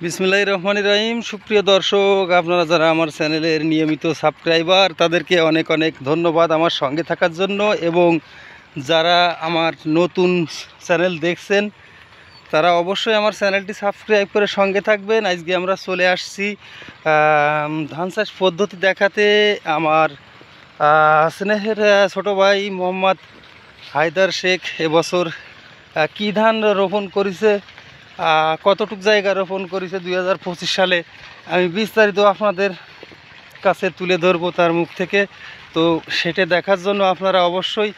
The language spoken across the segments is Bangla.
বিসমিল্লাহির রহমানির রহিম। সুপ্রিয় দর্শক, আপনারা যারা আমার চ্যানেলের নিয়মিত সাবস্ক্রাইবার, তাদেরকে অনেক অনেক ধন্যবাদ আমার সঙ্গে থাকার জন্য। এবং যারা আমার নতুন চ্যানেল দেখছেন, তারা অবশ্যই আমার চ্যানেলটি সাবস্ক্রাইব করে সঙ্গে থাকবেন। আজকে আমরা চলে আসছি ধান চাষ পদ্ধতি দেখাতে। আমার স্নেহের ছোটো ভাই মোহাম্মদ হায়দার শেখ এবছর কী ধান রোপণ করেছে, কতটুক জায়গা রোপণ করেছে 2025 সালে, আমি বিস্তারিত আপনাদের কাছে তুলে ধরবো তার মুখ থেকে। তো সেটা দেখার জন্য আপনারা অবশ্যই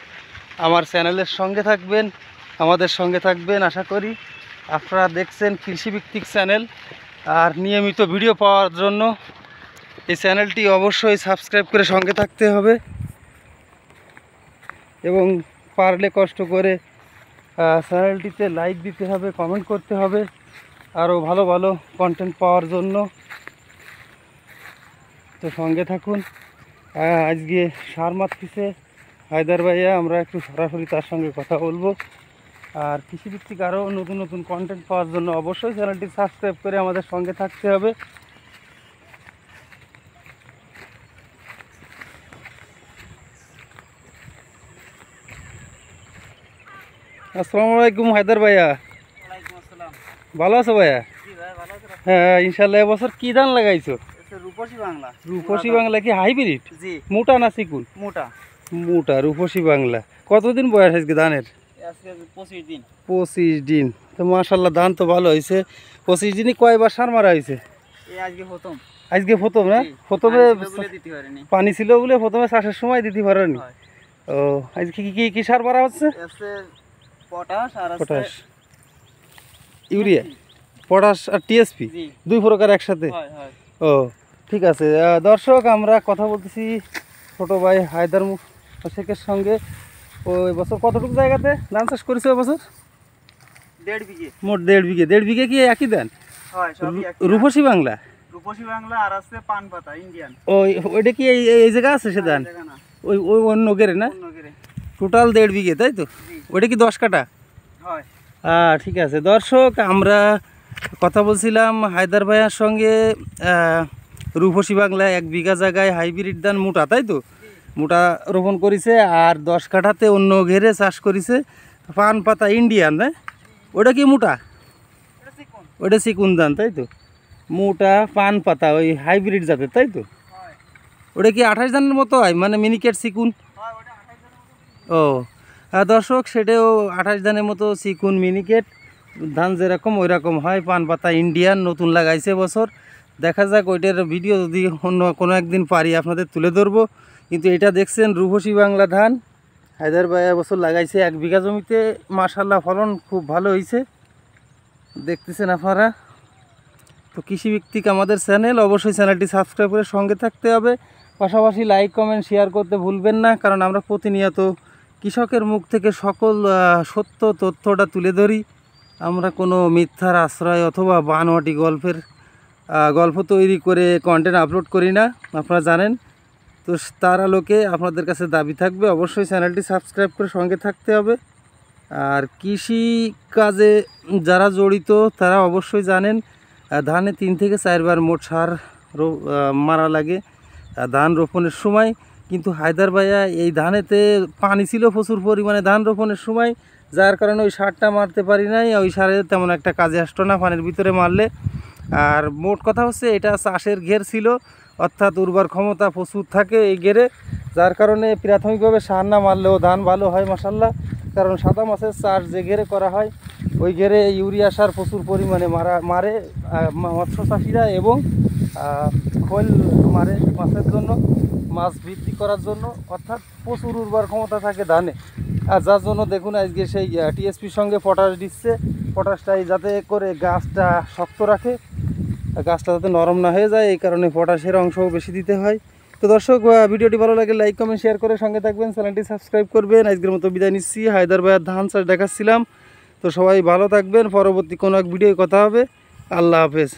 আমার চ্যানেলের সঙ্গে থাকবেন, আমাদের সঙ্গে থাকবেন। আশা করি আপনারা দেখছেন কৃষিভিত্তিক চ্যানেল, আর নিয়মিত ভিডিও পাওয়ার জন্য এই চ্যানেলটি অবশ্যই সাবস্ক্রাইব করে সঙ্গে থাকতে হবে এবং পারলে কষ্ট করে চ্যানেলটিতে লাইক দিতে হবে, কমেন্ট করতে হবে আরও ভালো ভালো কন্টেন্ট পাওয়ার জন্য। তো সঙ্গে থাকুন। আজকে সার মারতেছে হায়দার ভাইয়া, আমরা একটু সরাসরি তার সঙ্গে কথা বলবো। আর কৃষিভিত্তিক আরও নতুন নতুন কন্টেন্ট পাওয়ার জন্য অবশ্যই চ্যানেলটি সাবস্ক্রাইব করে আমাদের সঙ্গে থাকতে হবে। আসসালামু আলাইকুম হায়দার ভাইয়া। ভালো আছো ভাইয়া? হ্যাঁ ইনশাল্লাহ। এবছর কি ধান লাগাইছো? রূপসী বাংলা কি হাইব্রিড? মোটা না চিকুন? মোটা রূপসী বাংলা। কতদিন বয়স আজকে ধানের? 25 দিন। তো মাশাল্লাহ, ধান তো ভালো হয়েছে। 25 দিনই কয়বার সার মারা হয়েছে? আজকে প্রথম না? প্রথমে পানি ছিল বলে প্রথমে চাষের সময় দিতে পারেনি। ও আজকে কি কি সার মারা হচ্ছে? পটাশ, ইউরিয়া, পটাশ আর টিএসপি দুই প্রকার একসাথে। ও ঠিক আছে। দর্শক, আমরা কথা বলতেছি ছোটো ভাই হায়দার শেখের সঙ্গে। ও এবছর কতটুকু জায়গাতে ধান চাষ করেছে? এবছর 1.5 বিঘে। মোট 1.5 বিঘে। 1.5 বিঘে কি একই ধান? রূপসী বাংলা আর আছে পানপাতা ইন্ডিয়ান। ওইটা কি এই জায়গা আছে সে ধান? ওই ওই অন্য গেরে না? টোটাল 1.5 বিঘে, তাই তো? ওইটা কি 10 কাটা? ঠিক আছে। দর্শক, আমরা কথা বলছিলাম হায়দার ভাইয়ার সঙ্গে। রূপসী বাংলা 1 বিঘা জায়গায় হাইব্রিড ধান মোটা, তাই তো? মোটা রোপণ করেছে। আর 10 কাঠাতে অন্য ঘেরে চাষ করেছে পান পাতা ইন্ডিয়ান। না, ওটা কি মোটা? ওটা চিকুন ধান, তাই তো? মোটা পান পাতা ওই হাইব্রিড জাতের, তাই তো? ওটা কি 28 ধানের মতো হয়, মানে মিনিকেট চিকুন? ও দর্শক, সেটাও 28 ধানের মতো চিকুন মিনিকেট ধান যেরকম ওই রকম হয়। পান পাতা ইন্ডিয়ান নতুন লাগাইছে বছর। দেখা যাক, ওইটার ভিডিও যদি অন্য কোনো একদিন পারি আপনাদের তুলে ধরবো। কিন্তু এটা দেখছেন রূপসী বাংলা ধান হায়দার ভাই এবছর লাগাইছে 1 বিঘা জমিতে। মাশাল্লাহ, ফলন খুব ভালো হয়েছে, দেখতেছেন আপনারা। তো কৃষিভিত্তিক আমাদের চ্যানেল, অবশ্যই চ্যানেলটি সাবস্ক্রাইব করে সঙ্গে থাকতে হবে। পাশাপাশি লাইক কমেন্ট শেয়ার করতে ভুলবেন না, কারণ আমরা প্রতিনিয়ত কৃষকের মুখ থেকে সকল সত্য তথ্যটা তুলে ধরি। আমরা কোনো মিথ্যার আশ্রয় অথবা বানোয়াটি গল্প তৈরি করে কন্টেন্ট আপলোড করি না, আপনারা জানেন। তো তার আলোকে আপনাদের কাছে দাবি থাকবে অবশ্যই চ্যানেলটি সাবস্ক্রাইব করে সঙ্গে থাকতে হবে। আর কৃষি কাজে যারা জড়িত তারা অবশ্যই জানেন ধানে 3 থেকে 4 বার মোট সার মারা লাগে ধান রোপণের সময়। কিন্তু হায়দার ভাইয়া এই ধানেতে পানি ছিল প্রচুর পরিমাণে ধান রোপণের সময়, যার কারণে ওই সারটা মারতে পারি নাই। ওই সারে তেমন একটা কাজে আসতো না পানির ভিতরে মারলে। আর মোট কথা হচ্ছে, এটা চাষের ঘের ছিল, অর্থাৎ উর্বর ক্ষমতা প্রচুর থাকে এই ঘেরে, যার কারণে প্রাথমিকভাবে সার না মারলেও ধান ভালো হয় মাশাল্লাহ। কারণ সাদা মাছের চাষ যে ঘেরে করা হয়, ওই ঘেরে ইউরিয়া সার প্রচুর পরিমাণে মারে মৎস্য চাষিরা, এবং খোল মারে মাছের জন্য, মাছ বৃদ্ধি করার জন্য, অর্থাৎ প্রচুর উর্বর ক্ষমতা থাকে ধানে। আর যার জন্য দেখুন আজকে সেই টিএসপির সঙ্গে পটাশ দিচ্ছে। পটাশটাই যাতে করে গাছটা শক্ত রাখে, গাছটা যাতে নরম না হয়ে যায়, এই কারণে পটাশের অংশও বেশি দিতে হয়। তো দর্শক, ভিডিওটি ভালো লাগে লাইক কমেন্ট শেয়ার করে সঙ্গে থাকবেন, চ্যানেলটি সাবস্ক্রাইব করবেন। আজকের মতো বিদায় নিচ্ছি। হায়দার ভাইয়ের ধান চাষ দেখাচ্ছিলাম। তো সবাই ভালো থাকবেন, পরবর্তী কোনো এক ভিডিওয় কথা হবে। আল্লাহ হাফেজ।